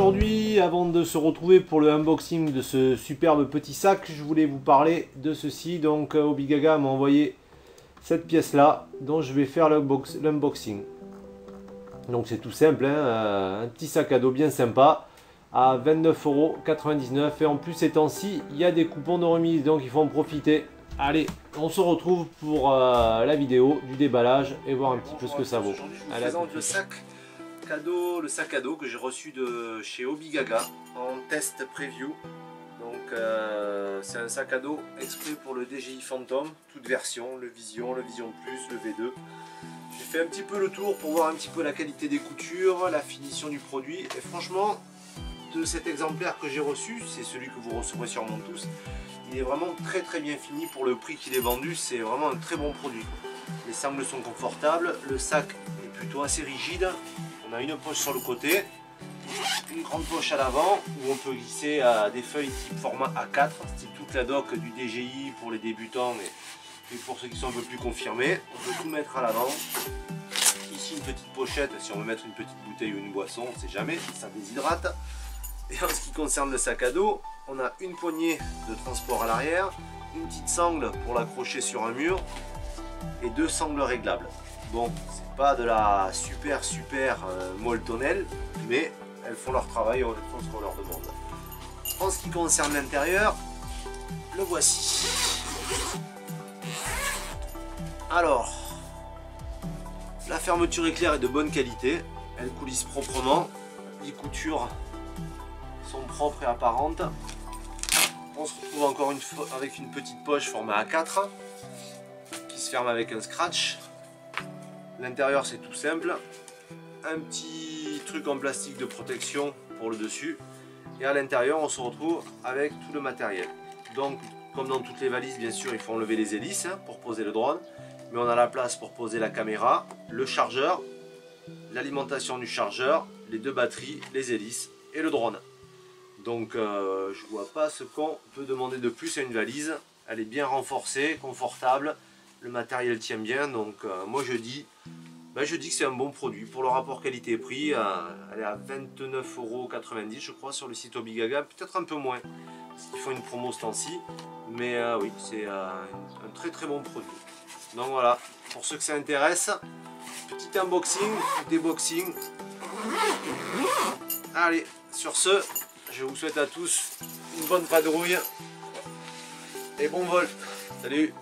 aujourd'hui, avant de se retrouver pour le unboxing de ce superbe petit sac, je voulais vous parler de ceci. Donc Obigaga m'a envoyé cette pièce là, dont je vais faire l'unboxing. Donc c'est tout simple, hein, un petit sac à dos bien sympa à 29,99 € et en plus ces temps-ci il y a des coupons de remise, donc il faut en profiter. Allez, on se retrouve pour la vidéo du déballage et voir un petit peu ce que ça vaut. Aujourd'hui je vous présente le sac à dos que j'ai reçu de chez Obigaga en test preview. Donc c'est un sac à dos exprès pour le DJI Phantom, toute version, le Vision Plus, le V2. J'ai fait un petit peu le tour pour voir un petit peu la qualité des coutures, la finition du produit, et franchement de cet exemplaire que j'ai reçu, c'est celui que vous recevrez sûrement tous, il est vraiment très bien fini pour le prix qu'il est vendu, c'est vraiment un très bon produit. Les sangles sont confortables, le sac est plutôt assez rigide, on a une poche sur le côté, une grande poche à l'avant où on peut glisser des feuilles type format A4, style toute la doc du DJI pour les débutants et pour ceux qui sont un peu plus confirmés. On peut tout mettre à l'avant. Ici une petite pochette si on veut mettre une petite bouteille ou une boisson, on ne sait jamais, ça déshydrate. Et en ce qui concerne le sac à dos, on a une poignée de transport à l'arrière, une petite sangle pour l'accrocher sur un mur et deux sangles réglables. Bon, c'est pas de la super molle tonnelle, mais elles font leur travail, elles font ce qu'on leur demande. En ce qui concerne l'intérieur, le voici. Alors, la fermeture éclair est de bonne qualité, elle coulisse proprement, les coutures sont propres et apparentes. On se retrouve encore avec une petite poche format A4 qui se ferme avec un scratch. L'intérieur c'est tout simple, un petit truc en plastique de protection pour le dessus, et à l'intérieur on se retrouve avec tout le matériel. Donc comme dans toutes les valises, bien sûr il faut enlever les hélices pour poser le drone, mais on a la place pour poser la caméra, le chargeur, l'alimentation du chargeur, les deux batteries, les hélices et le drone. Donc je vois pas ce qu'on peut demander de plus à une valise. Elle est bien renforcée, confortable, le matériel tient bien, donc moi je dis que c'est un bon produit. Pour le rapport qualité-prix, elle est à 29,90 € je crois sur le site Obigaga, peut-être un peu moins, parce qu'ils font une promo ce temps-ci, mais oui, c'est un très bon produit. Donc voilà, pour ceux que ça intéresse, petit unboxing, déboxing. Allez, sur ce, je vous souhaite à tous une bonne vadrouille et bon vol. Salut!